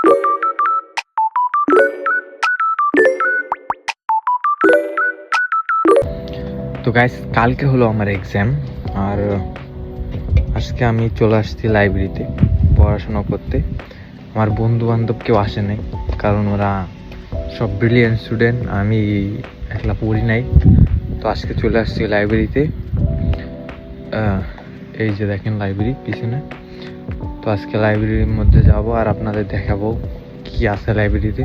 তো গাইস, কালকে হলো আমার এক্সাম, আর আজকে আমি চলে আসছি লাইব্রেরিতে পড়াশোনা করতে। আমার বন্ধু বান্ধব কেউ আসে নাই, কারণ ওরা সব ব্রিলিয়েন্ট স্টুডেন্ট, আমি একলা পড়ি নাই। তো আজকে চলে আসছি লাইব্রেরিতে। এই যে দেখেন লাইব্রেরি পিছনে। তো আজকে লাইব্রেরির মধ্যে যাব আর আপনাদের দেখাবো কি আছে লাইব্রেরিতে,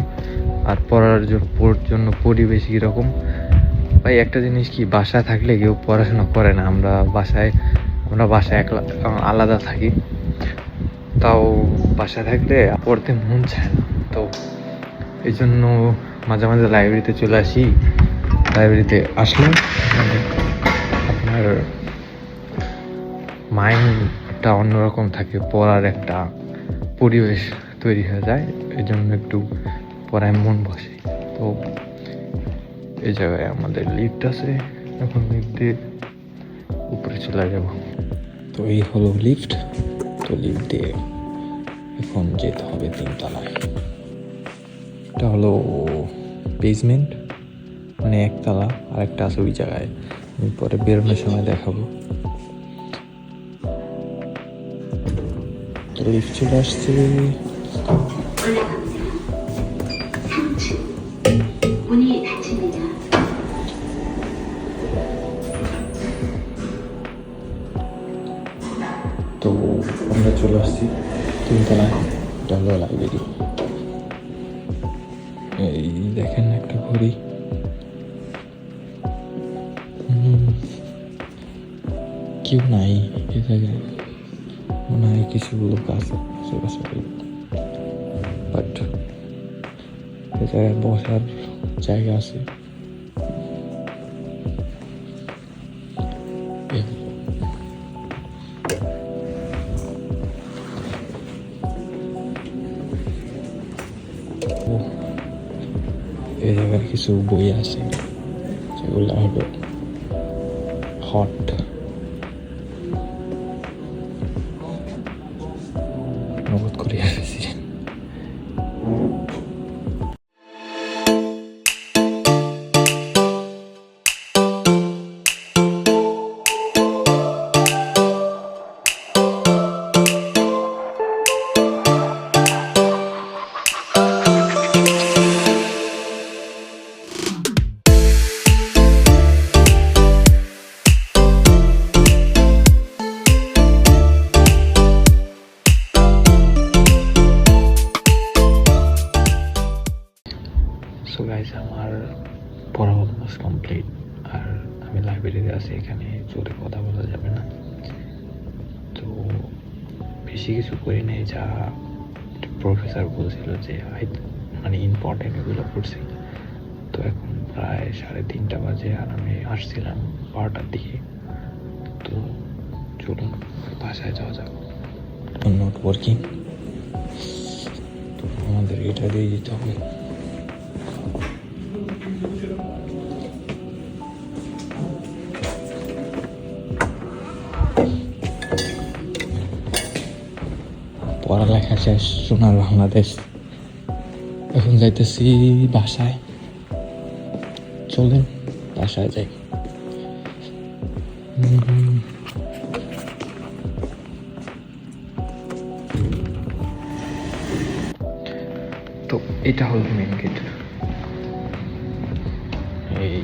আর পড়ার জন্য পরিবেশ কীরকম। ভাই একটা জিনিস কি, বাসায় থাকলে কেউ পড়াশোনা করে না, আমরা বাসায় একলা আলাদা থাকি, তাও বাসায় থাকলে পড়তে মন চায় না। তো এই জন্য মাঝে মাঝে লাইব্রেরিতে চলে আসি। লাইব্রেরিতে আসলে আপনার মাইন্ডটা অন্যরকম থাকে, পড়ার একটা পরিবেশ তৈরি হয়ে যায়, এই জন্য একটু পড়ায় মন বসে। তো এই জায়গায় আমাদের লিফট আছে, এখন লিফট দিয়ে উপরে চলে যাব। তো এই হলো লিফট। তো লিফট দিয়ে এখন যেতে হবে 3 তলায়। এটা হলো বেসমেন্ট, মানে 1 তলা, আর একটা আছে ওই জায়গায়, আমি পরে বেরোনোর সময় দেখাবো। তো লিফট চলে আসছে। তো আমরা চলে আসছি 3 তলায়। এটা হলো লাইব্রেরি। এই দেখেন একটা ঘড়ি। কেউ নাই এ জায়গায়, মনে হয় কিছু লোক আছে আশেপাশে, বাট এ জায়গায় বসার জায়গা আছে। এই জায়গায় কিছু বই আছে, যেগুলো হলো হট। নগদ করে আসছি। সো গাইস, আমার পড়া অলমোস্ট কমপ্লিট, আর আমি লাইব্রেরিতে আছি, এখানে জোরে কথা বলা যাবে না। তো বেশি কিছু করি নাই, যা প্রফেসর বলছিল যে মানে ইম্পর্টেন্ট এগুলো পড়ছি। তো এখন প্রায় 3:30 বাজে, আর আমি আসছিলাম 12টার দিকে। তো চলুন বাসায় যাওয়া যাক। নট ওয়ার্কিং, তো আমাদের এটা দিয়ে যেতে হবে। পড়ালেখা শেষ, সোনার বাংলাদেশ। এখন যাইতেছি বাসায়। চলেন বাসায় যাই। তো এটা হলো মেন গেট। এই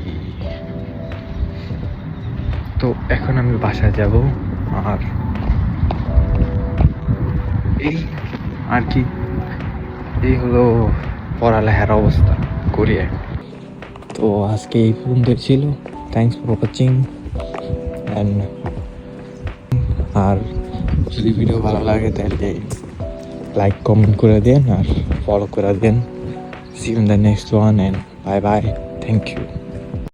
তো এখন আমি বাসায় যাব, আর কি এই হলো পড়ালেখার অবস্থা কোরিয়ায়। তো আজকে এই পর্যন্ত ছিল। থ্যাংকস ফর ওয়াচিং, অ্যান্ড আর যদি ভিডিও ভালো লাগে তাহলে লাইক কমেন্ট করে দেন আর ফলো করে দেন। See you in the next one, and bye bye. Thank you.